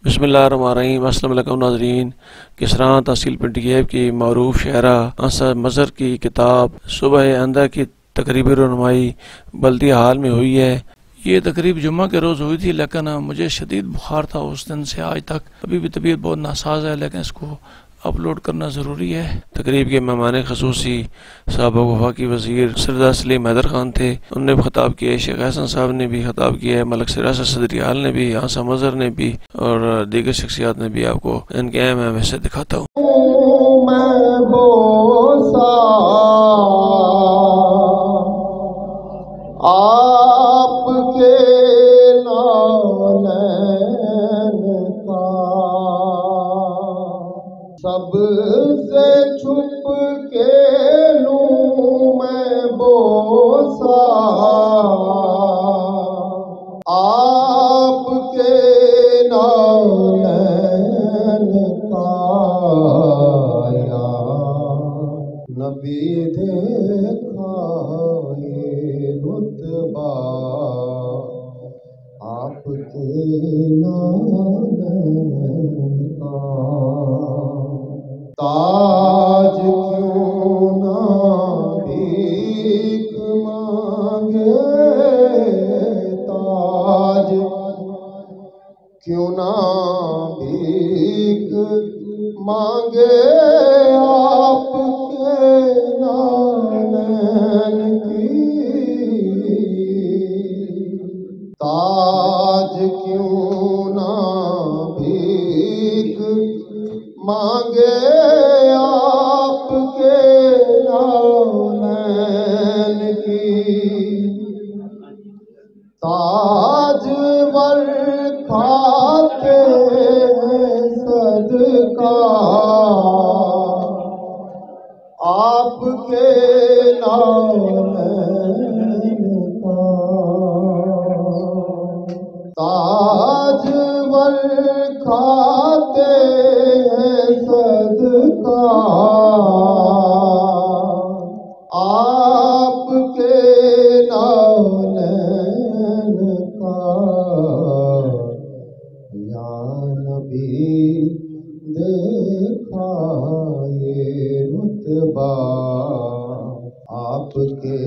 بسم اللہ الرحمن الرحیم۔ السلام علیکم ناظرین۔ کسران تحصیل پنڈیگیب کی معروف شاعرہ آنسہ مظہر کی کتاب صبح اندھا کی تقریبی رونمائی بلدیہ حال میں ہوئی ہے۔ یہ تقریب جمعہ کے روز ہوئی تھی، لیکن مجھے شدید بخار تھا اس دن سے آج تک۔ ابھی بھی طبیعت بہت ناساز ہے، لیکن اس کو اپلوڈ کرنا ضروری ہے۔ تقریب کے مہمان خصوصی سابق وفاقی وزیر سردار سلیم حیدر خان تھے، انہوں نے خطاب کیا، شیخ حسن صاحب نے بھی خطاب کیا ہے، ملک سیاست صدریال نے بھی، آنسہ مظہر نے بھی، اور دیگر شخصیات نے بھی۔ آپ کو ان کے اہم حصے دکھاتا ہوں۔ آپ کے نالین کا سب سے چھپ کے لوں میں بوسا، آپ کے نالین کا یا نبی دیکھا یہ رتبہ، آپ کے نالین کا تاج کیوں نہ بھیک مانگے، تاج کیوں نہ بھیک مانگے، آپ کے نالین کی تاج کیوں نہ بھیک مانگے، آپ کے نالین کی تاج ور کھاتے صدقہ، آپ کے نالین کا تاج ور کھاتے صدقہ، آپ کے نالین کا یا نبی دیکھا یہ رتبہ، آپ کے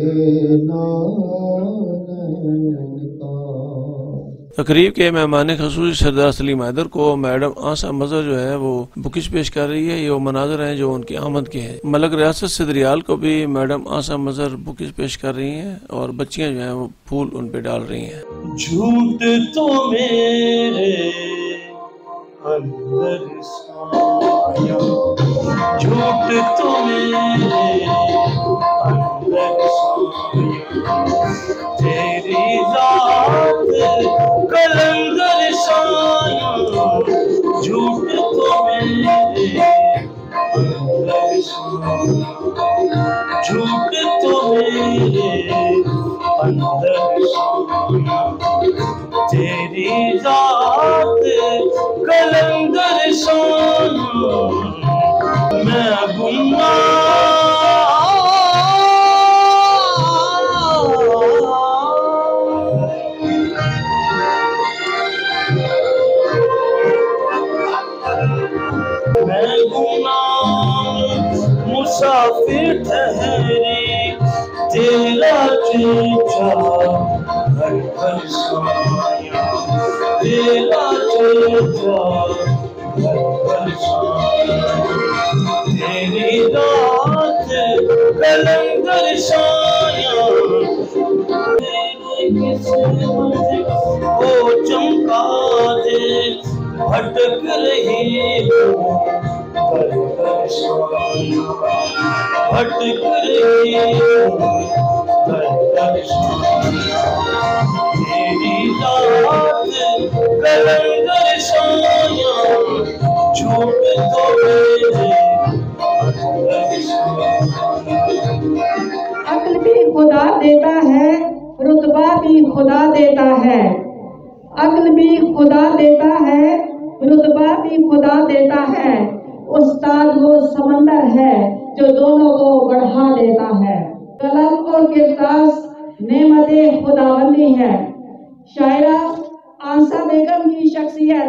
نالین کا۔ تقریب کے مہمان خصوصی سردار سلیم حیدر کو میڈم آنسہ مظہر جو ہے وہ بکش پیش کر رہی ہے۔ یہ وہ مناظر ہیں جو ان کی آمد کے ہیں۔ ملک ریاست صدریال کو بھی میڈم آنسہ مظہر بکش پیش کر رہی ہیں، اور بچیاں جو ہیں وہ پھول ان پہ ڈال رہی ہیں۔ جھوٹ تو میرے اندر سایا، جھوٹ تو میرے اندر سایا، تیری ذات قلندر سایا، جھوٹ تو میرے اندر سایا، جھوٹ تو میرے اندر سایا، تیری ذات قلندر سایا، میں گمنام مسافر ٹھہری، تیرا چیچا گھر پر سایا، تیرا چیچا گھر پر سایا، تیری رات قلندر سایا، میری قسمت کو چمکا دے، بھٹک رہی ہوں کر کر سایا، بھٹک رہی ہوں کر کر سایا، تیری رات قلندر سایا، جھوٹ تو میرے اندر سایا۔ عقل بھی خدا دیتا ہے، رتبہ بھی خدا دیتا ہے، عقل بھی خدا دیتا ہے، رتبہ بھی خدا دیتا ہے، استاد وہ سمندر ہے جو دونوں کو بڑھا دیتا ہے۔ قلم اور کرتاس نعمت خداوندی ہے۔ شاعرہ آنسہ بیگم کی شخصیت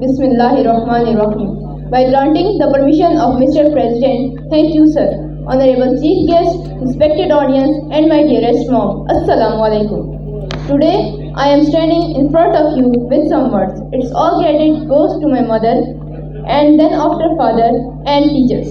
Bismillahirrahmanirrahim. By granting the permission of Mr. President, thank you sir, honorable chief guest, respected audience and my dearest mom. Assalamu alaikum. Today I am standing in front of you with some words. It's all credit goes to my mother and then after father and teachers.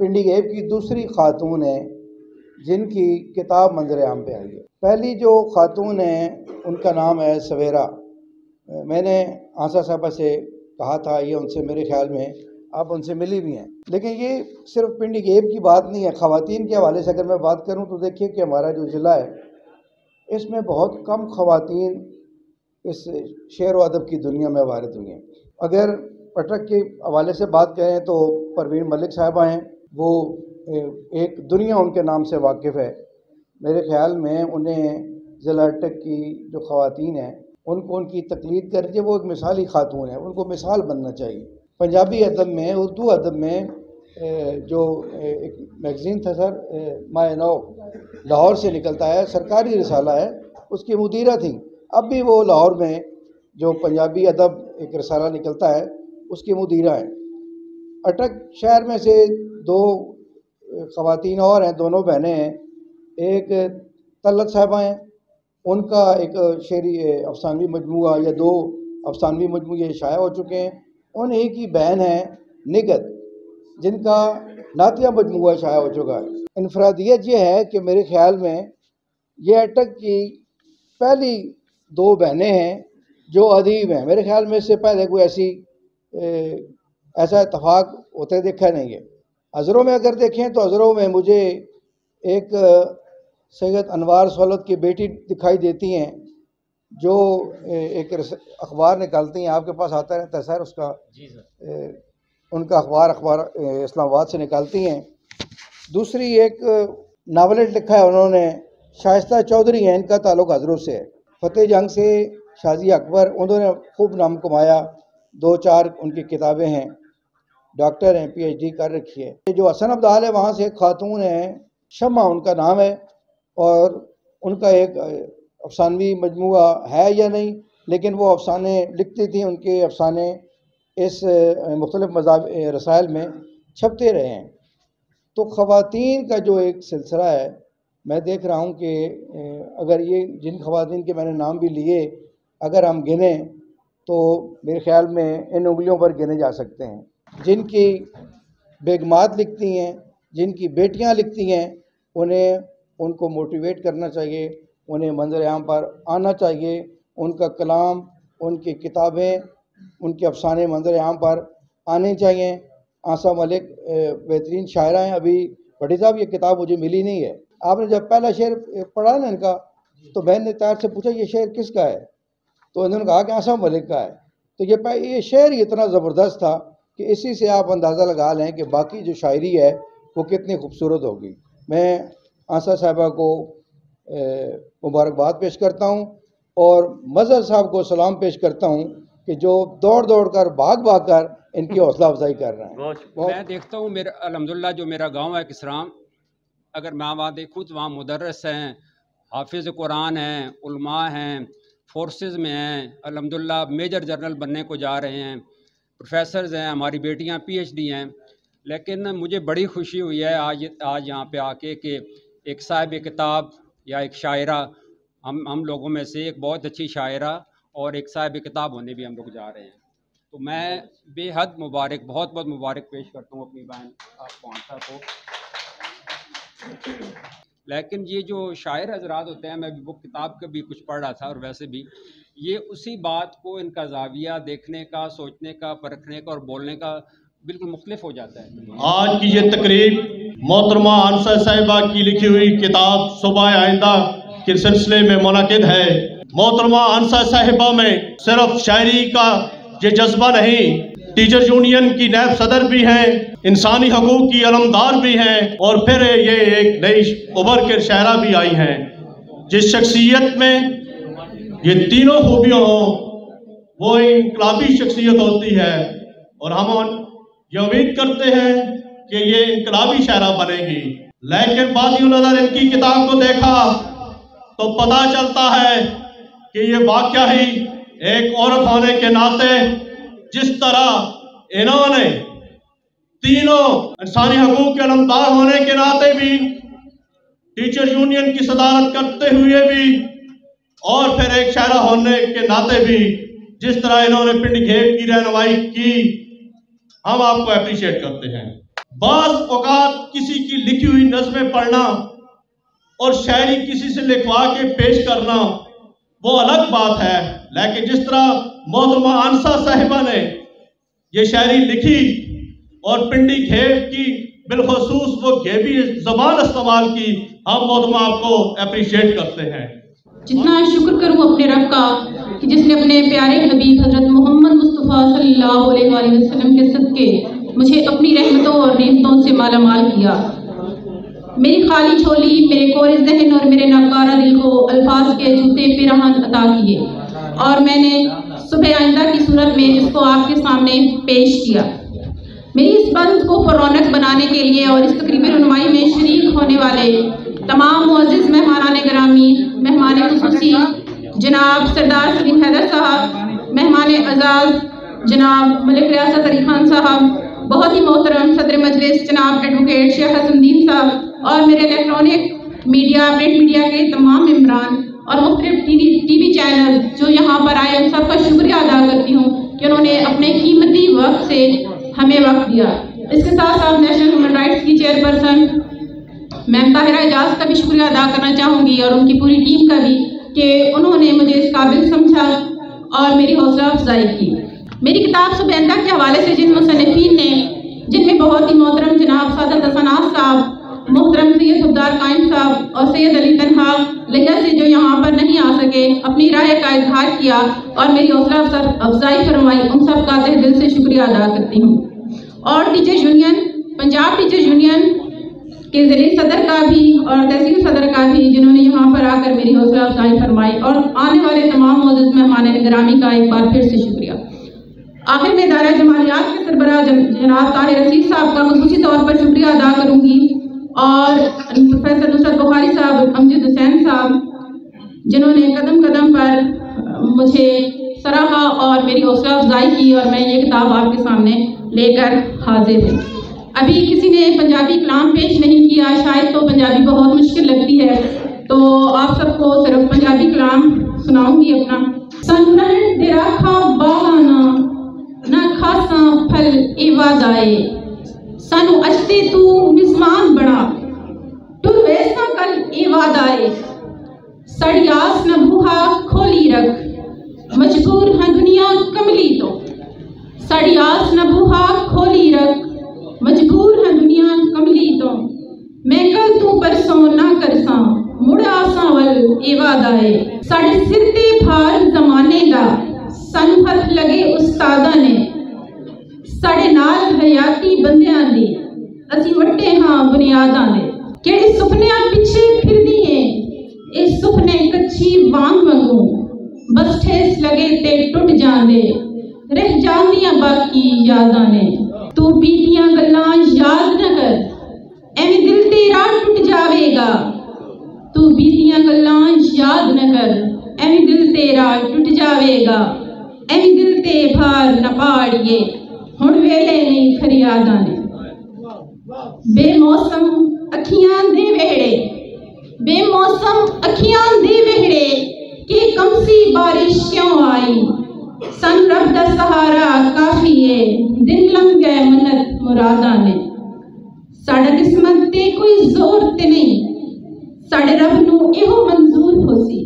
Pindi گیب کی دوسری خاتون ہیں جن کی کتاب منظر عام پہ آئی ہے۔ پہلی جو خاتون ہیں ان کا نام ہے سویرا۔ میں نے آنسا صاحبہ سے کہا تھا، یہ ان سے میرے خیال میں آپ ان سے ملی بھی ہیں، لیکن یہ صرف پنڈی گیب کی بات نہیں ہے۔ خواتین کے حوالے سے اگر میں بات کروں تو دیکھیے کہ ہمارا جو ضلع ہے اس میں بہت کم خواتین اس شعر و ادب کی دنیا میں وارد ہوئی ہیں۔ اگر اٹک کے حوالے سے بات کریں تو پروین ملک صاحبہ ہیں، وہ ایک دنیا ان کے نام سے واقف ہے۔ میرے خیال میں انہیں ضلع اٹک کی جو خواتین ہیں ان کو ان کی تقلید کر کے وہ ایک مثالی خاتون ہیں، ان کو مثال بننا چاہیے۔ پنجابی ادب میں، اردو ادب میں جو ایک میگزین تھا سر مائے نو، لاہور سے نکلتا ہے، سرکاری رسالہ ہے، اس کی مدیرہ تھیں۔ اب بھی وہ لاہور میں جو پنجابی ادب ایک رسالہ نکلتا ہے اس کی مدیرہ ہیں۔ اٹک شہر میں سے دو خواتین اور ہیں، دونوں بہنیں ہیں، ایک طلت صاحبہ ہیں، ان کا ایک شعری افسانوی مجموعہ یا دو افسانوی مجموعے شائع ہو چکے ہیں۔ انہی کی بہن ہیں نگت، جن کا نعتیہ مجموعہ شائع ہو چکا ہے۔ انفرادیت یہ ہے کہ میرے خیال میں یہ اٹک کی پہلی دو بہنیں ہیں جو ادیب ہیں۔ میرے خیال میں اس سے پہلے کوئی ایسا اتفاق ہوتے دیکھا نہیں ہے۔ ازروں میں اگر دیکھیں تو ازروں میں مجھے ایک سید انوار سولت کی بیٹی دکھائی دیتی ہیں جو ایک اخبار نکالتی ہیں، آپ کے پاس آتا رہتا ہے سر اس کا، ان کا اخبار اسلام آباد سے نکالتی ہیں۔ دوسری ایک ناولٹ لکھا ہے انہوں نے، شائستہ چودھری ہیں، ان کا تعلق حضروں سے ہے۔ فتح جنگ سے شازیہ اکبر، انہوں نے خوب نام کمایا، 2-4 ان کی کتابیں ہیں، ڈاکٹر ہیں، پی ایچ ڈی کر رکھی ہے۔ جو حسن ابدال ہے وہاں سے ایک خاتون ہیں، شمع ان کا نام ہے، اور ان کا ایک افسانوی مجموعہ ہے یا نہیں، لیکن وہ افسانے لکھتی تھیں، ان کے افسانے اس مختلف رسائل میں چھپتے رہے ہیں۔ تو خواتین کا جو ایک سلسلہ ہے، میں دیکھ رہا ہوں کہ اگر یہ جن خواتین کے میں نے نام بھی لیے اگر ہم گنیں تو میرے خیال میں ان انگلیوں پر گنے جا سکتے ہیں۔ جن کی بیگمات لکھتی ہیں، جن کی بیٹیاں لکھتی ہیں، ان کو موٹیویٹ کرنا چاہیے، انہیں منظر عام پر آنا چاہیے، ان کا کلام، ان کی کتابیں، ان کے افسانے منظر عام پر آنے چاہیے۔ آنسا ملک بہترین شاعرہ ہیں۔ ابھی بھٹی صاحب یہ کتاب مجھے ملی نہیں ہے، آپ نے جب پہلا شعر پڑھا نا ان کا تو بہن نے طاہر سے پوچھا یہ شعر کس کا ہے، تو انہوں نے کہا کہ آنسا ملک کا ہے۔ تو یہ شعر ہی اتنا زبردست تھا کہ اسی سے آپ اندازہ لگا لیں کہ باقی جو شاعری ہے وہ کتنی خوبصورت ہوگی۔ میں آنسا صاحبہ کو مبارکباد پیش کرتا ہوں اور مظہر صاحب کو سلام پیش کرتا ہوں کہ جو دوڑ دوڑ کر بھاگ کر ان کی حوصلہ افزائی کر رہے ہیں۔ میں دیکھتا ہوں الحمدللہ جو میرا گاؤں ہے کسرام، اگر میں وہاں دیکھوں تو وہاں مدرس ہیں، حافظ قرآن ہیں، علماء ہیں، فورسز میں ہیں، الحمدللہ میجر جنرل بننے کو جا رہے ہیں، پروفیسرز ہیں، ہماری بیٹیاں پی ایچ ڈی ہیں۔ لیکن مجھے بڑی خوشی ہوئی ہے آج یہاں پہ آ کے کہ ایک صاحب کتاب یا ایک شاعرہ، ہم لوگوں میں سے ایک بہت اچھی شاعرہ اور ایک صاحب کتاب ہونے بھی ہم لوگ جا رہے ہیں۔ تو میں بے حد بہت مبارک پیش کرتا ہوں اپنی بہن آپ آنسا کو۔ لیکن یہ جو شاعر حضرات ہوتے ہیں، میں وہ کتاب کا بھی کچھ پڑھ رہا تھا اور ویسے بھی یہ اسی بات کو ان کا زاویہ دیکھنے کا، سوچنے کا، پرکھنے کا اور بولنے کا بالکل مختلف ہو جاتا ہے۔ آج کی یہ تقریب محترمہ آنسا صاحبہ کی لکھی ہوئی کتاب صبح آئندہ کے سلسلے میں منعقد ہے۔ محترمہ آنسا صاحبہ میں صرف شاعری کا یہ جذبہ نہیں، ٹیچر یونین کی نائب صدر بھی ہیں، انسانی حقوق کی علمدار بھی ہیں، اور پھر یہ ایک نئی ابھر کے شاعرہ بھی آئی ہیں۔ جس شخصیت میں یہ تینوں خوبیاں ہوں وہ انقلابی شخصیت ہوتی ہے، اور ہم یہ امید کرتے ہیں کہ یہ انقلابی شاعرہ بنے گی۔ لیکن بعض نظر ان کی کتاب کو دیکھا تو پتہ چلتا ہے کہ یہ واقعہ ہی ایک عورت ہونے کے ناطے جس طرح انہوں نے تینوں انسانی حقوق کے علمدار ہونے کے ناطے بھی، ٹیچر یونین کی صدارت کرتے ہوئے بھی، اور پھر ایک شاعرہ ہونے کے ناطے بھی جس طرح انہوں نے پنڈی گیب کی رہنمائی کی، ہم آپ کو اپریشیٹ کرتے ہیں۔ بعض اوقات کسی کی لکھی ہوئی نظمیں پڑھنا اور شاعری کسی سے لکھوا کے پیش کرنا وہ الگ بات ہے، لیکن جس طرح محترمہ آنسہ صاحبہ نے یہ شاعری لکھی اور پنڈی گھیب کی بالخصوص وہ گھیبی زبان استعمال کی، ہم محترمہ آپ کو اپریشیٹ کرتے ہیں۔ جتنا شکر کروں اپنے رب کا کہ جس نے اپنے پیارے حبیب حضرت محمد مصطفیٰ صلی اللہ علیہ وآلہ وسلم کے صدقے مجھے اپنی رحمتوں اور نعمتوں سے مالا مال کیا۔ میری خالی جھولی، میرے کورے ذہن اور میرے ناکارہ دل کو الفاظ کے جوتے پیراہن عطا کیے اور میں نے صبح آئندہ کی صورت میں اس کو آپ کے سامنے پیش کیا۔ میری اس بند کو پررونق بنانے کے لیے اور اس تقریبی رونمائی میں شریک ہونے والے تمام معزز مہمانان گرامی، مہمان خصوصی جناب سردار سلیم حیدر صاحب، مہمان اعزاز جناب ملک ریاست علی خان صاحب، بہت ہی محترم صدر مجلس جناب ایڈوکیٹ شیخ حسن الدین صاحب اور میرے الیکٹرانک میڈیا پرنٹ میڈیا کے تمام ممبران اور مختلف ٹی وی چینل جو یہاں پر آئے، ان سب کا شکریہ ادا کرتی ہوں کہ انہوں نے اپنے قیمتی وقت سے ہمیں وقت دیا۔ اس کے ساتھ ساتھ نیشنل ہیومن رائٹس کی چیئرپرسن میم طاہرہ اعجاز کا بھی شکریہ ادا کرنا چاہوں گی اور ان کی پوری ٹیم کا بھی کہ انہوں نے مجھے اس قابل سمجھا اور میری حوصلہ افزائی کی۔ میری کتاب صبح آئندہ کے حوالے سے جن مصنفین نے، جن میں بہت ہی محترم جناب سعادت حسنات صاحب، محترم سید حبدار قائم صاحب اور سید علی تنہا لہیہ سے جو یہاں پر نہیں آ سکے، اپنی رائے کا اظہار کیا اور میری حوصلہ افزائی فرمائی، ان سب کا تہ دل سے شکریہ ادا کرتی ہوں۔ اور teachers union, Punjab teachers union کے ضلعی صدر کا بھی اور تحصیل صدر کا بھی، جنہوں نے یہاں پر آ کر میری حوصلہ افزائی فرمائی، اور آنے والے تمام معزز مہمان گرامی کا ایک بار پھر سے شکریہ۔ آخر میں ادارہ جمالیات کے سربراہ جناب طاہر رشید صاحب کا خصوصی طور پر شکریہ ادا کروں گی اور پروفیسر نصرت بخاری صاحب، امجد حسین صاحب، جنہوں نے قدم قدم پر مجھے سراہا اور میری حوصلہ افزائی کی اور میں یہ کتاب آپ کے سامنے لے کر حاضر ہوں۔ ابھی کسی نے پنجابی کلام پیش نہیں کیا، شاید تو پنجابی بہت مشکل لگتی ہے، تو آپ سب کو صرف پنجابی کلام سناؤں گی اپنا۔ سنن تیرا کھا باغانا نہ کھاساں پھل ایواد آئے، سانو اچتے تو مزمان بڑا ٹر ویسا کل ایواد آئے، سڑی آس نہ بوہا کھولی رکھ مجبور ہاں دنیا کملی تو، سڑی آس نہ بوہا کھولی رکھ مجبور ہے دنیا کملی تو، میں کل تو پرسوں نہ کرساں مڑ آساں ول ایواد آئے، ساڑے سر تے بھار زمانے دا سن ہتھ لگے استاداں نے، ساڑے نال حیاتی بندیاں دی اسی وٹے ہاں بنیاداں نے، کیڑے سپنیاں پیچھے پھر دیئے اے سپنے کچھی وانگ وانگوں، بس ٹھیس لگے تے ٹوٹ جاندے رہ جاندیاں باقی یاداں نے، تو بیتیاں گلاں یاد نہ کر ایویں دل تیرا ٹوٹ جاوے گا، تو بیتیاں گلاں یاد نہ کر ایویں دل تیرا ٹوٹ جاوے گا، ایویں دل تے بھار نہ پاڑیے ہن ویلے نہیں فریاداں نے، بے موسم اکھیاں دے وہڑے، بے موسم اکھیاں دے وہڑے کہ کمسی بارش کیوں آئی، سن رب دا سہارا کافی ہے دن لنگ گئے منت مراداں نے، ساڑا قسمت تے کوئی زور تے نہیں ساڑے رب نو ایہو منظور ہو سی،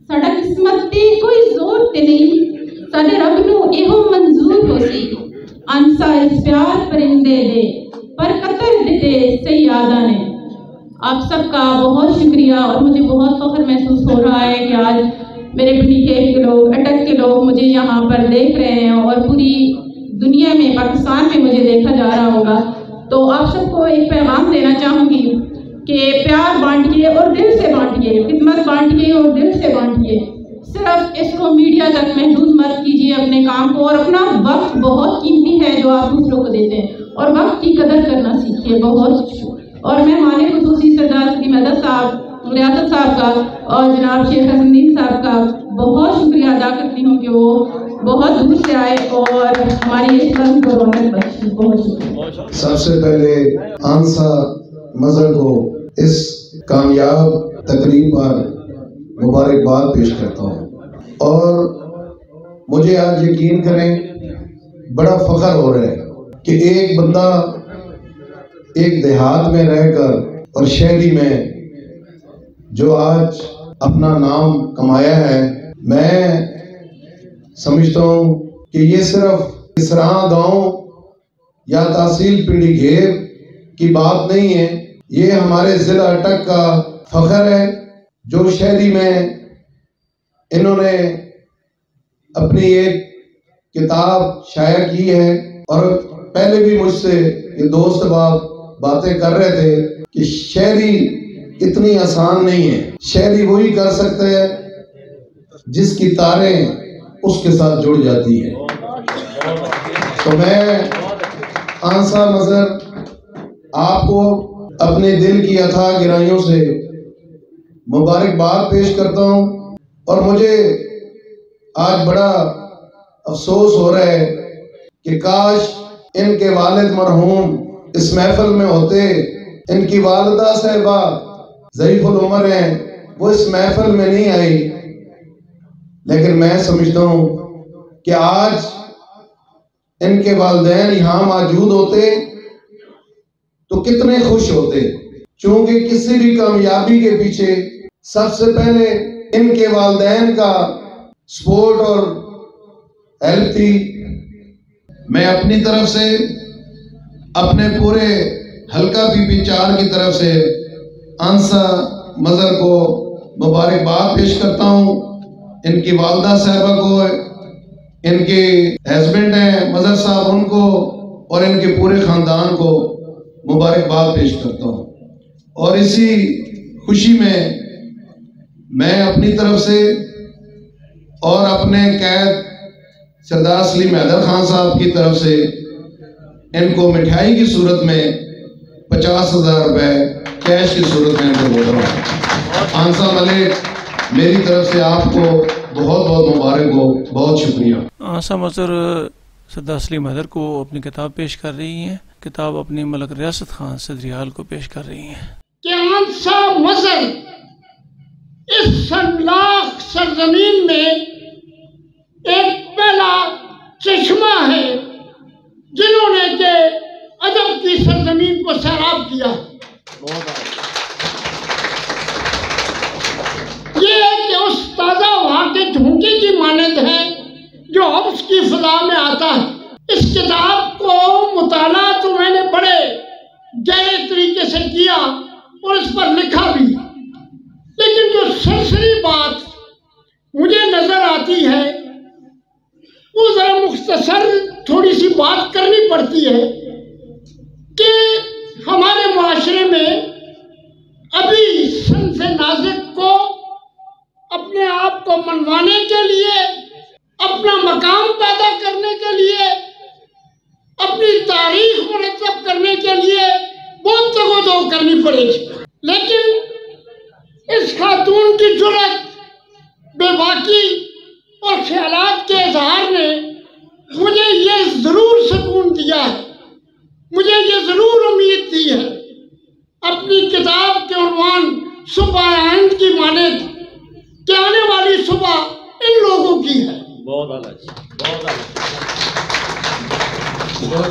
ساڑا قسمت تے کوئی زور تے نہیں ساڑے رب نو ایہو منظور ہو سی، انسا اس پیار پرندے دے پر قطر دیتے سیادہ نے۔ آپ سب کا بہت شکریہ اور مجھے بہت فخر محسوس ہو رہا ہے کہ آج میرے پنڈی گھیب کے لوگ، اٹک کے لوگ مجھے یہاں پر دیکھ رہے ہیں اور پوری دنیا میں، پاکستان میں مجھے دیکھا جا رہا ہوگا، تو آپ سب کو ایک پیغام دینا چاہوں گی کہ پیار بانٹیے اور دل سے بانٹیے، خدمت بانٹیے اور دل سے بانٹیے، صرف اس کو میڈیا تک محدود مت کیجیے اپنے کام کو، اور اپنا وقت بہت قیمتی ہے جو آپ دوسروں کو دیتے ہیں، اور وقت کی قدر کرنا سیکھیے۔ بہت اور مہمان خصوصی سردار سلیم حیدر صاحب، ریاست صاحب کا اور جناب شیخ حسن الدین صاحب کا بہت شکریہ ادا کرتی ہوں کہ وہ بہت دور سے آئے اور ہماری اس بند کو رونق بخشی۔ بہت شکریہ۔ سب سے پہلے آنسہ مظہر کو اس کامیاب تقریب پر مبارکباد پیش کرتا ہوں، اور مجھے آج یقین کریں بڑا فخر ہو رہا ہے کہ ایک بندہ ایک دیہات میں رہ کر اور شہری میں جو آج اپنا نام کمایا ہے، میں سمجھتا ہوں کہ یہ صرف کسراں گاؤں یا تحصیل پنڈی گھیب کی بات نہیں ہے، یہ ہمارے ضلع اٹک کا فخر ہے جو شہری میں انہوں نے اپنی ایک کتاب شائع کی ہے۔ اور پہلے بھی مجھ سے یہ دوست باتیں کر رہے تھے کہ شہری اتنی آسان نہیں ہے، شہری وہی کر سکتے ہیں جس کی تاریں اس کے ساتھ جڑ جاتی ہیں۔ تو میں آنسا مظہر آپ کو اپنے دل کی اتھاہ گہرائیوں سے مبارکباد پیش کرتا ہوں، اور مجھے آج بڑا افسوس ہو رہا ہے کہ کاش ان کے والد مرحوم اس محفل میں ہوتے۔ ان کی والدہ صاحبہ ضعیف العمر ہیں، وہ اس محفل میں نہیں آئی، لیکن میں سمجھتا ہوں کہ آج ان کے والدین یہاں موجود ہوتے تو کتنے خوش ہوتے، چونکہ کسی بھی کامیابی کے پیچھے سب سے پہلے ان کے والدین کا سپورٹ اور ہیلپ تھی۔ میں اپنی طرف سے اپنے پورے حلقہ پی پی 4 کی طرف سے آنسا مظہر کو مبارکباد پیش کرتا ہوں، ان کی والدہ صاحبہ کو، ان کے ہسبینڈ ہیں مظہر صاحب ان کو، اور ان کے پورے خاندان کو مبارکباد پیش کرتا ہوں۔ اور اسی خوشی میں اپنی طرف سے اور اپنے قید سردار سلیم حیدر خان صاحب کی طرف سے ان کو مٹھائی کی صورت میں 50,000 روپے کیش کی صورت میں ان کو دے رہا ہوں۔ آنسا ملک میری طرف سے آپ کو بہت بہت مبارک ہو، بہت شکریہ۔ آنسا مظہر سردار سلیم حیدر کو اپنی کتاب پیش کر رہی ہیں، کتاب اپنی ملک ریاست خان صدریال کو پیش کر رہی ہیں۔ کہ آنسا مظہر اس سنلاخ سرزمین میں ایک پہلا چشمہ ہے جنہوں نے کہ ادب کی سرزمین کو سیراب کیا۔ یہ کہ اس تازہ وہاں کے جھونکے کی مانند ہے جو حفظ کی فضا میں آتا ہے۔ اس کتاب کو مطالعہ تو میں نے بڑے گہرے طریقے سے کیا اور اس پر لکھا بھی، لیکن جو سرسری بات مجھے نظر آتی ہے وہ ذرا مختصر تھوڑی سی بات کرنی پڑتی ہے کہ ہمارے معاشرے میں ابھی صنف ناظر کو اپنے آپ کو منوانے کے لیے، اپنا مقام پیدا کرنے کے لیے، اپنی تاریخ مرتب کرنے کے لیے بہت تگودو کرنی پڑے گی، لیکن اس خاتون کی جرأت، بے باکی اور خیالات کے اظہار نے مجھے یہ ضرور سکون دیا ہے، مجھے یہ ضرور امید دی ہے۔ اپنی کتاب کے عنوان صبح آئند کی مانند کہ آنے والی صبح ان لوگوں کی ہے،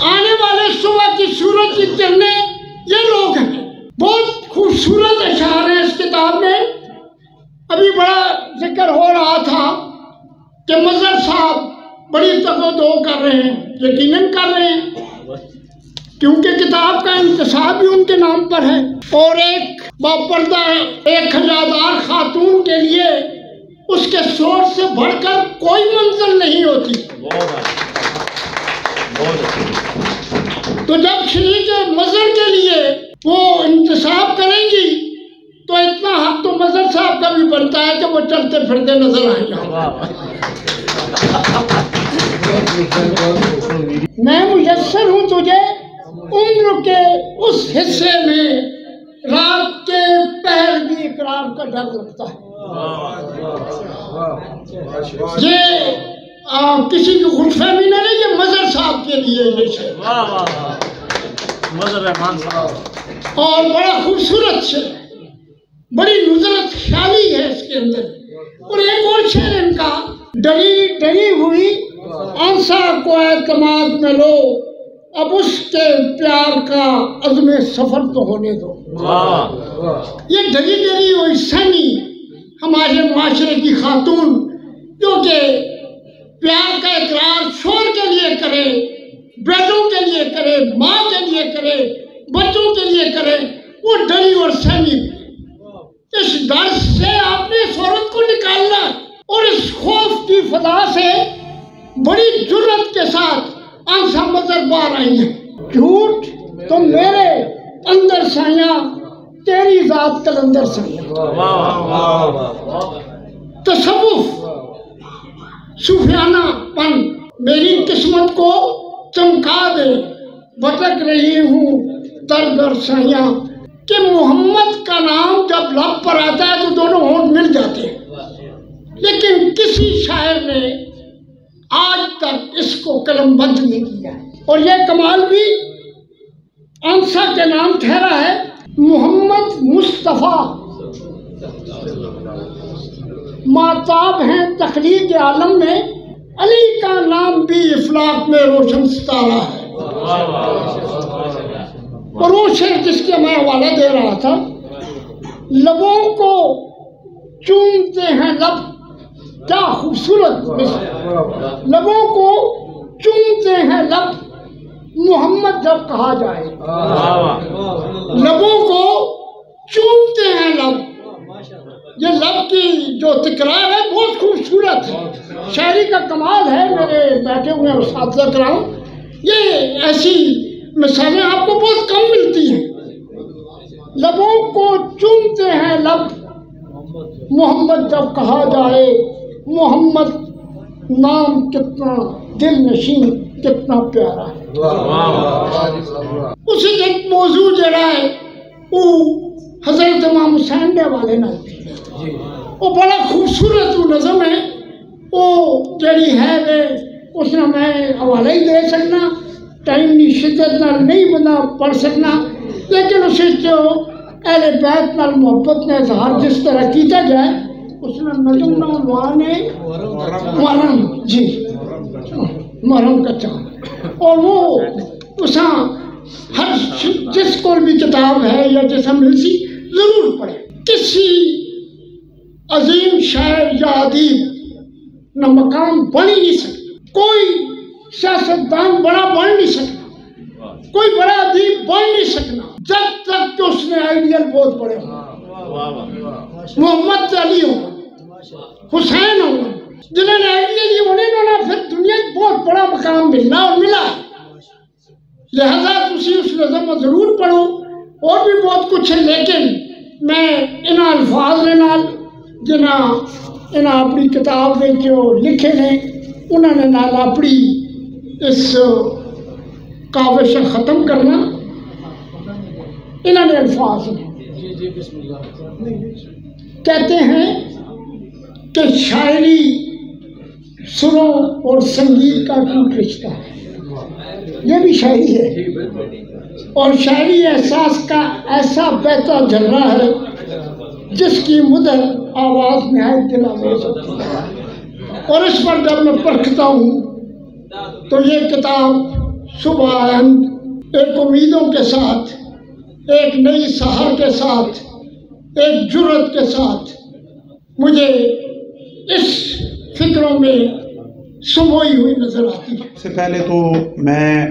آنے والے صبح کی سورج کی کرنیں یہ لوگ ہیں۔ بہت خوبصورت اشعار ہیں اس کتاب میں۔ ابھی بڑا ذکر ہو رہا تھا کہ مظہر صاحب بڑی تگودو کر رہے ہیں، یقیناً کر رہے ہیں، کیونکہ کتاب کا انتصاب بھی ان کے نام پر ہے، اور ایک باپردہ ایک خجادار خاتون کے لیے اس کے سوچ سے بڑھ کر کوئی منزل نہیں ہوتی۔ تو جب شریک مظہر کے لیے وہ انتصاب کریں گی تو اتنا حق تو مظہر صاحب کا بھی بنتا ہے کہ وہ چلتے پھرتے نظر آئیں گے۔ میں میسر ہوں تجھے عمر کے اس حصے میں رات کے پہر بھی اقرار کا ڈر لگتا ہے۔ یہ کسی کی خوش فہمی نہ نہیں، یہ مظہر صاحب کے لیے یہ شعر، مظہر رحمان صاحب، اور بڑا خوبصورت شعر، بڑی نظرت خیالی ہے اس کے اندر۔ اور ایک اور شعر ان کا، ڈری ڈری ہوئی آنسا کو اعتماد میں لو، اب اس کے پیار کا عزم سفر تو ہونے دو۔ یہ ڈری ڈری ہوئی سنی ہمارے معاشرے کی خاتون جو کہ پیار کا اقرار شوہر کے لیے کرے، بیٹوں کے لیے کرے، ماں کے لیے کرے، بچوں کے لیے کرے، وہ ڈری اور سہمی۔ اس ڈر سے آپ نے اس عورت کو نکالنا اور اس خوف کی فضا سے بڑی جرت کے ساتھ آنسا مظہر باہر آئی ہیں۔ جھوٹ تو میرے اندر سایاں، تیری ذات کلندر سایاں۔ تصوف صوفیانہ پن میری قسمت کو چمکا دے، بھٹک رہی ہوں در در سایاں، کہ محمد کا نام جب لب پر آتا ہے تو دونوں ہونٹ مل جاتے ہیں، لیکن کسی شاعر نے آج تک اس کو قلم بند نہیں کیا ہے۔ اور یہ کمال بھی آنسا کے نام ٹھہرا ہے، محمد مصطفیٰ ماتاب ہیں تخلیق عالم میں، علی کا نام بھی افلاق میں روشن ستارہ ہے۔ اور وہ شعر جس کے میں حوالہ دے رہا تھا، لبوں کو چومتے ہیں لب، کیا خوبصورت مثال، لبوں کو چومتے ہیں لب محمد جب کہا جائے، لبوں کو چومتے ہیں لب۔ یہ لب کی جو تکرار ہے بہت خوبصورت ہے، شاعری کا کمال ہے۔ میرے بیٹھے ہوئے اساتذہ کرام، یہ ایسی مثالیں آپ کو بہت کم ملتی ہیں۔ لبوں کو چومتے ہیں لب محمد جب کہا جائے، محمد نام کتنا دل نشین، کتنا پیارا ہے۔ اسی ایک موضوع جڑا ہے وہ حضرت امام حسین نے حوالے نہ دی، وہ بڑا خوبصورت نظم ہے، وہ جڑی ہے اس نے میں حوالہ ہی دے سکنا، ٹائم کی شدت نال نہیں بندہ پڑھ سکنا، لیکن اسے جو اہل بیت نال محبت نے اظہار جس طرح کیتا جائے، اس نے نظم نام محرم، جی محرم کا چاند، اور وہ اساں ہر جس کو بھی کتاب ہے یا جس مل سی ضرور پڑھے۔ کسی عظیم شاعر یا ادیب نہ مقام بن ہی نہیں سکتا، کوئی سیاستدان بڑا بن نہیں سکتا، کوئی بڑا ادیب بن نہیں سکنا جب تک کہ اس نے آئیڈیل بہت بڑے ہوں، محمد علی ہوں، حسین ہوں، جنہوں نے آئیڈیل ہی ہونے انہوں نے پھر دنیا بہت بڑا مقام ملنا اور ملا۔ لہذا تسی اس نظم کو ضرور پڑھو، اور بھی بہت کچھ ہے، لیکن میں ان الفاظ نال جنہاں اپنی کتاب میں جو لکھے نے انہوں نے نال اپنی اس کاوش ختم کرنا۔ انہوں نے الفاظ کہتے ہیں کہ شاعری سروں اور سنگیت کا ٹوٹ رشتہ ہے، یہ بھی شاعری ہے، اور شاعری احساس کا ایسا بہتا جھرنا ہے جس کی مدر آواز نہایت دلآویز ہوتی ہے۔ اور اس پر جب میں پرکھتا ہوں تو یہ کتاب صبح آئند ایک امیدوں کے ساتھ، ایک نئی سحر کے ساتھ، ایک جرت کے ساتھ مجھے اس فکروں میں سموئی ہوئی نظر آتی ہے۔ سے پہلے تو میں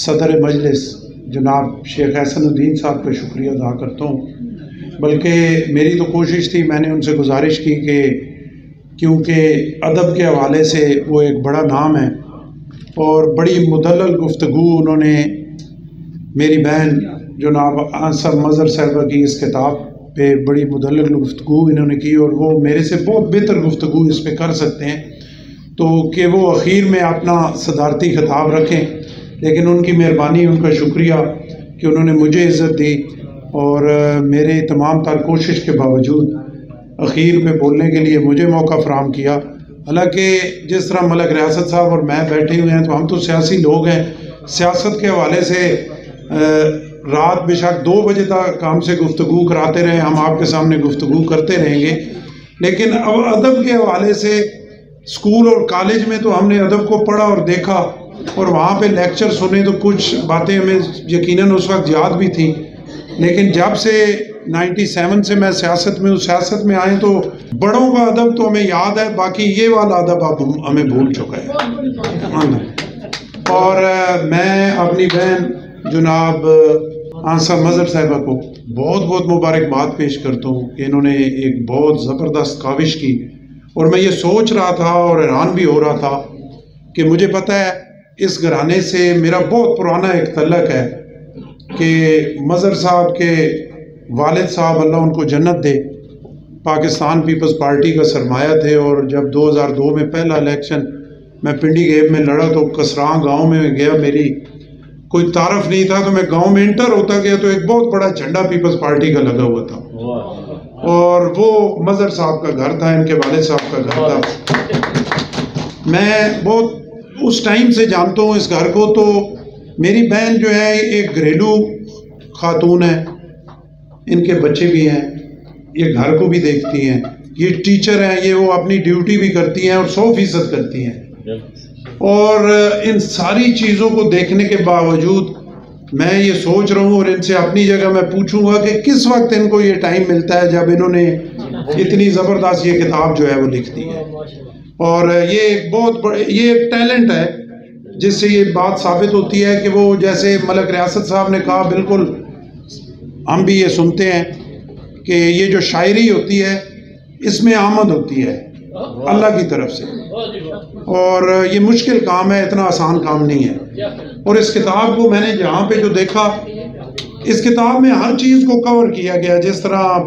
صدر مجلس جناب شیخ احسن الدین صاحب کا شکریہ ادا کرتا ہوں، بلکہ میری تو کوشش تھی، میں نے ان سے گزارش کی کہ کیونکہ ادب کے حوالے سے وہ ایک بڑا نام ہے اور بڑی مدلل گفتگو انہوں نے میری بہن جناب آنسا مظہر صاحبہ کی اس کتاب پہ بڑی مدلل گفتگو انہوں نے کی، اور وہ میرے سے بہت بہتر گفتگو اس پہ کر سکتے ہیں، تو کہ وہ اخیر میں اپنا صدارتی خطاب رکھیں، لیکن ان کی مہربانی، ان کا شکریہ کہ انہوں نے مجھے عزت دی اور میرے تمام تر کوشش کے باوجود اخیر میں بولنے کے لیے مجھے موقع فراہم کیا۔ حالانکہ جس طرح ملک ریاست صاحب اور میں بیٹھے ہوئے ہیں تو ہم تو سیاسی لوگ ہیں، سیاست کے حوالے سے رات بے شک 2 بجے تک ہم سے گفتگو کراتے رہیں، ہم آپ کے سامنے گفتگو کرتے رہیں گے، لیکن اب ادب کے حوالے سے اسکول اور کالج میں تو ہم نے ادب کو پڑھا اور دیکھا، اور وہاں پہ لیکچر سنے تو کچھ باتیں ہمیں یقیناً اس وقت یاد بھی تھیں، لیکن جب سے 97 سے میں سیاست میں سیاست میں آئے تو بڑوں کا ادب تو ہمیں یاد ہے، باقی یہ والا ادب اب ہمیں بھول چکا ہے۔ اور میں اپنی بہن جناب آنسا مظہر صاحبہ کو بہت بہت مبارکباد پیش کرتا ہوں کہ انہوں نے ایک بہت زبردست کاوش کی، اور میں یہ سوچ رہا تھا اور حیران بھی ہو رہا تھا کہ مجھے پتہ ہے اس گھرانے سے میرا بہت پرانا ایک تعلق ہے کہ مظہر صاحب کے والد صاحب اللہ ان کو جنت دے پاکستان پیپلز پارٹی کا سرمایہ تھے، اور جب 2002 میں پہلا الیکشن میں پنڈی گیب میں لڑا تو کسراں گاؤں میں گیا، میری کوئی تعارف نہیں تھا، تو میں گاؤں میں انٹر ہوتا گیا تو ایک بہت بڑا جھنڈا پیپلز پارٹی کا لگا ہوا تھا، اور وہ مظہر صاحب کا گھر تھا، ان کے والد صاحب کا گھر تھا۔ میں بہت اس ٹائم سے جانتا ہوں اس گھر کو، تو میری بہن جو ہے ایک گھریلو خاتون ہے، ان کے بچے بھی ہیں، یہ گھر کو بھی دیکھتی ہیں، یہ ٹیچر ہیں، یہ وہ اپنی ڈیوٹی بھی کرتی ہیں اور 100% کرتی ہیں، اور ان ساری چیزوں کو دیکھنے کے باوجود میں یہ سوچ رہا ہوں، اور ان سے اپنی جگہ میں پوچھوں گا کہ کس وقت ان کو یہ ٹائم ملتا ہے جب انہوں نے اتنی زبردست یہ کتاب جو ہے وہ لکھ دی ہے، اور یہ بہت یہ ایک ٹیلنٹ ہے جس سے یہ بات ثابت ہوتی ہے کہ وہ جیسے ملک ریاست صاحب نے کہا، بالکل ہم بھی یہ سنتے ہیں کہ یہ جو شاعری ہوتی ہے اس میں آمد ہوتی ہے اللہ کی طرف سے، اور یہ مشکل کام ہے، اتنا آسان کام نہیں ہے۔ اور اس کتاب کو میں نے جہاں پہ جو دیکھا، اس کتاب میں ہر چیز کو کور کیا گیا، جس طرح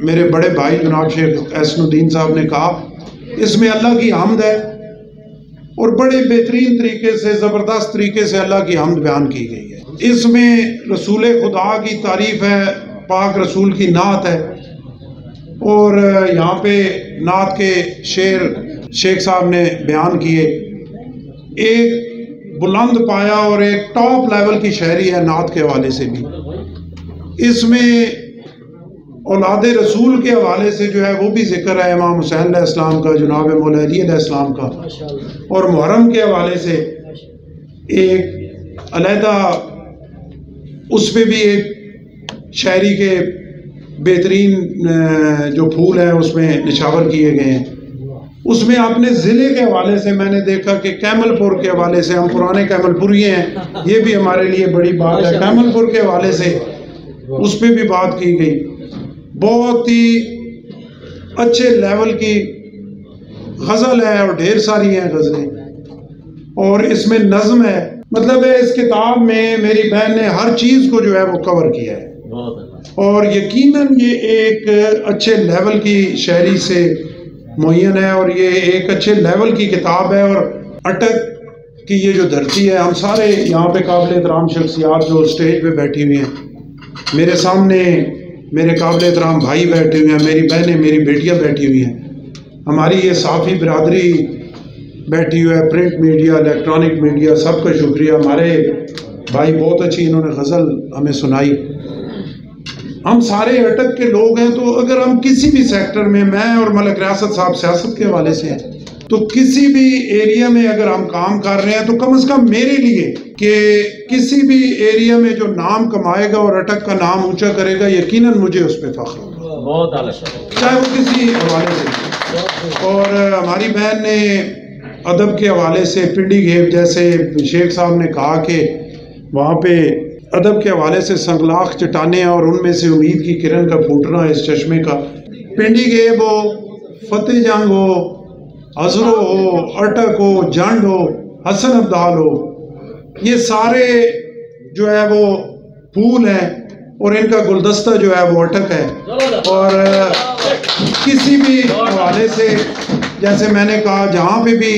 میرے بڑے بھائی جناب شیخ احسن الدین صاحب نے کہا، اس میں اللہ کی حمد ہے، اور بڑے بہترین طریقے سے زبردست طریقے سے اللہ کی حمد بیان کی گئی ہے۔ اس میں رسول خدا کی تعریف ہے، پاک رسول کی نعت ہے، اور یہاں پہ نعت کے شعر شیخ صاحب نے بیان کیے، ایک بلند پایا اور ایک ٹاپ لیول کی شاعری ہے نعت کے حوالے سے بھی۔ اس میں اولاد رسول کے حوالے سے جو ہے وہ بھی ذکر ہے، امام حسین علیہ السلام کا، جناب مولا علی علیہ السلام کا، اور محرم کے حوالے سے ایک علیحدہ اس پہ بھی ایک شاعری کے بہترین جو پھول ہیں اس میں نشاور کیے گئے ہیں۔ اس میں اپنے ضلع کے حوالے سے میں نے دیکھا کہ کیمل پور کے حوالے سے، ہم پرانے کیمل پوری ہیں، یہ بھی ہمارے لیے بڑی بات ہے، کیمل پور کے حوالے سے اس پہ بھی بات کی گئی۔ بہت ہی اچھے لیول کی غزل ہے، اور ڈھیر ساری ہیں غزلیں، اور اس میں نظم ہے، مطلب ہے اس کتاب میں میری بہن نے ہر چیز کو جو ہے وہ کور کیا ہے، اور یقیناً یہ ایک اچھے لیول کی شاعری سے معین ہے، اور یہ ایک اچھے لیول کی کتاب ہے۔ اور اٹک کی یہ جو دھرتی ہے، ہم سارے یہاں پہ قابل احترام شخصیات جو اسٹیج پہ بیٹھی ہوئی ہیں، میرے سامنے میرے قابل احترام بھائی بیٹھے ہوئے ہیں، میری بہنیں، میری بیٹیاں بیٹھی ہوئی ہیں، ہماری یہ صحافی برادری بیٹھی ہوئی ہے، پرنٹ میڈیا، الیکٹرانک میڈیا، سب کا شکریہ۔ ہمارے بھائی بہت اچھی انہوں نے غزل ہمیں سنائی۔ ہم سارے اٹک کے لوگ ہیں، تو اگر ہم کسی بھی سیکٹر میں، میں اور ملک ریاست صاحب سیاست کے حوالے سے ہیں، تو کسی بھی ایریا میں اگر ہم کام کر رہے ہیں تو کم از کم میرے لیے کہ کسی بھی ایریا میں جو نام کمائے گا اور اٹک کا نام اونچا کرے گا، یقیناً مجھے اس پہ فخر ہوگا، بہت اعلیٰ، چاہے وہ کسی حوالے سے۔ اور ہماری بہن نے ادب کے حوالے سے پنڈی گھیب، جیسے شیخ صاحب نے کہا کہ وہاں پہ ادب کے حوالے سے سنگلاخ چٹانیں، اور ان میں سے امید کی کرن کا پھوٹنا اس چشمے کا، پنڈی گھیب ہو، فتح جنگ ہو، ہزرو ہو، اٹک ہو، جنڈ ہو، حسن ابدال ہو، یہ سارے جو ہے وہ پھول ہیں، اور ان کا گلدستہ جو ہے وہ اٹک ہے۔ اور کسی بھی حوالے سے، جیسے میں نے کہا، جہاں پہ بھی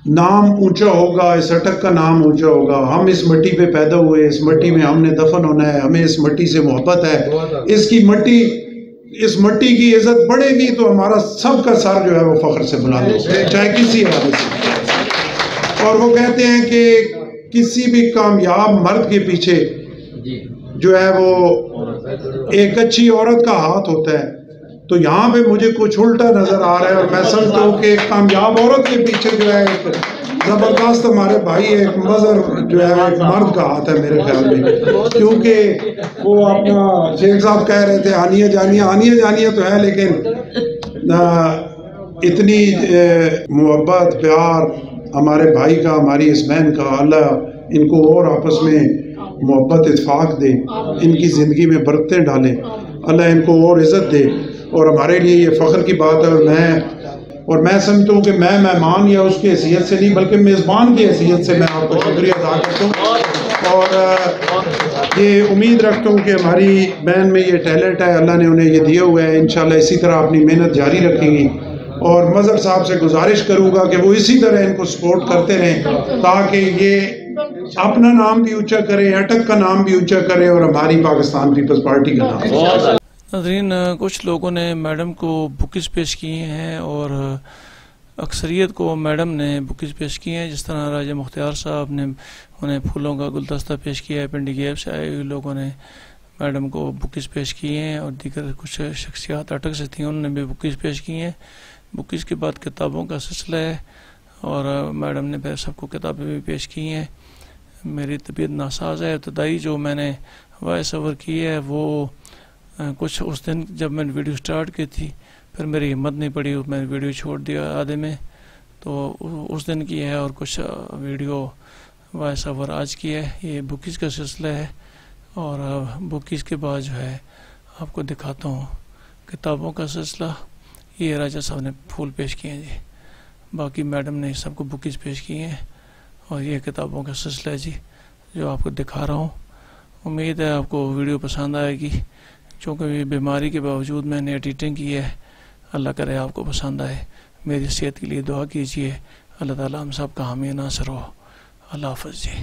نام اونچا ہوگا، اس اٹک کا نام اونچا ہوگا، ہم اس مٹی پہ پیدا ہوئے، اس مٹی میں ہم نے دفن ہونا ہے، ہمیں اس مٹی سے محبت ہے، اس مٹی کی عزت بڑھے گی تو ہمارا سب کا سر جو ہے وہ فخر سے بلند ہوگا، چاہے کسی حوالے سے۔ اور وہ کہتے ہیں کہ کسی بھی کامیاب مرد کے پیچھے جو ہے وہ ایک اچھی عورت کا ہاتھ ہوتا ہے، تو یہاں پہ مجھے کچھ الٹا نظر آ رہا ہے، اور میں سمجھتا ہوں کہ ایک کامیاب عورت کے پیچھے جو ہے ایک زبردست ہمارے بھائی ایک مظہر جو ہے ایک مرد کا ہاتھ ہے میرے خیال میں، کیونکہ وہ اپنا شیخ صاحب کہہ رہے تھے آنیے جانیے تو ہے، لیکن اتنی محبت پیار ہمارے بھائی کا، ہماری اس بہن کا، اللہ ان کو اور آپس میں محبت اتفاق دے، ان کی زندگی میں برکتیں ڈالے، اللہ ان کو اور عزت دے، اور ہمارے لیے یہ فخر کی بات ہے۔ اور میں سمجھتا ہوں کہ میں مہمان یا اس کی حیثیت سے نہیں بلکہ میزبان کی حیثیت سے میں آپ کو شکریہ ادا کرتا ہوں، اور یہ امید رکھتا ہوں کہ ہماری بہن میں یہ ٹیلنٹ ہے، اللہ نے انہیں یہ دیا ہوا ہے، انشاءاللہ اسی طرح اپنی محنت جاری رکھیں گی، اور مظہر صاحب سے گزارش کروں گا کہ وہ اسی طرح ان کو سپورٹ کرتے رہیں تاکہ یہ اپنا نام بھی اونچا کرے، اٹک کا نام بھی اونچا کرے، اور ہماری پاکستان پیپلز پارٹی کا نام۔ ناظرین، کچھ لوگوں نے میڈم کو بکیز پیش کیے ہیں اور اکثریت کو میڈم نے بکیز پیش کیے ہیں، جس طرح راجہ مختار صاحب نے انہیں پھولوں کا گلدستہ پیش کیا ہے، پنڈی گیپ سے آئے ہوئے لوگوں نے میڈم کو بکیز پیش کیے ہیں، اور دیگر کچھ شخصیات اٹک سے تھیں انہوں نے بھی بکیز پیش کیے ہیں۔ بکیز کے بعد کتابوں کا سلسلہ ہے، اور میڈم نے پھر سب کو کتابیں بھی پیش کی ہیں۔ میری طبیعت ناساز ہے، ابتدائی جو میں نے وائس اوور کی ہے وہ کچھ اس دن جب میں نے ویڈیو سٹارٹ کی تھی، پھر میری ہمت نہیں پڑی، میں نے ویڈیو چھوڑ دیا آدھے میں، تو اس دن کی ہے، اور کچھ ویڈیو وائس اوور آج کی ہے۔ یہ بکیز کا سلسلہ ہے، اور بکیز کے بعد جو ہے آپ کو دکھاتا ہوں کتابوں کا سلسلہ۔ یہ راجہ صاحب نے پھول پیش کیے ہیں جی، باقی میڈم نے سب کو بکیز پیش کی ہیں، اور یہ کتابوں کا سلسلہ ہے جی جو آپ کو دکھا رہا ہوں۔ امید ہے آپ کو ویڈیو پسند آئے گی، چونکہ بیماری کے باوجود میں نے ایڈیٹنگ کی ہے، اللہ کرے آپ کو پسند آئے۔ میری صحت کے لیے دعا کیجیے، اللہ تعالیٰ ہم سب کا حامی ناصر ہو۔ اللہ حافظ جی۔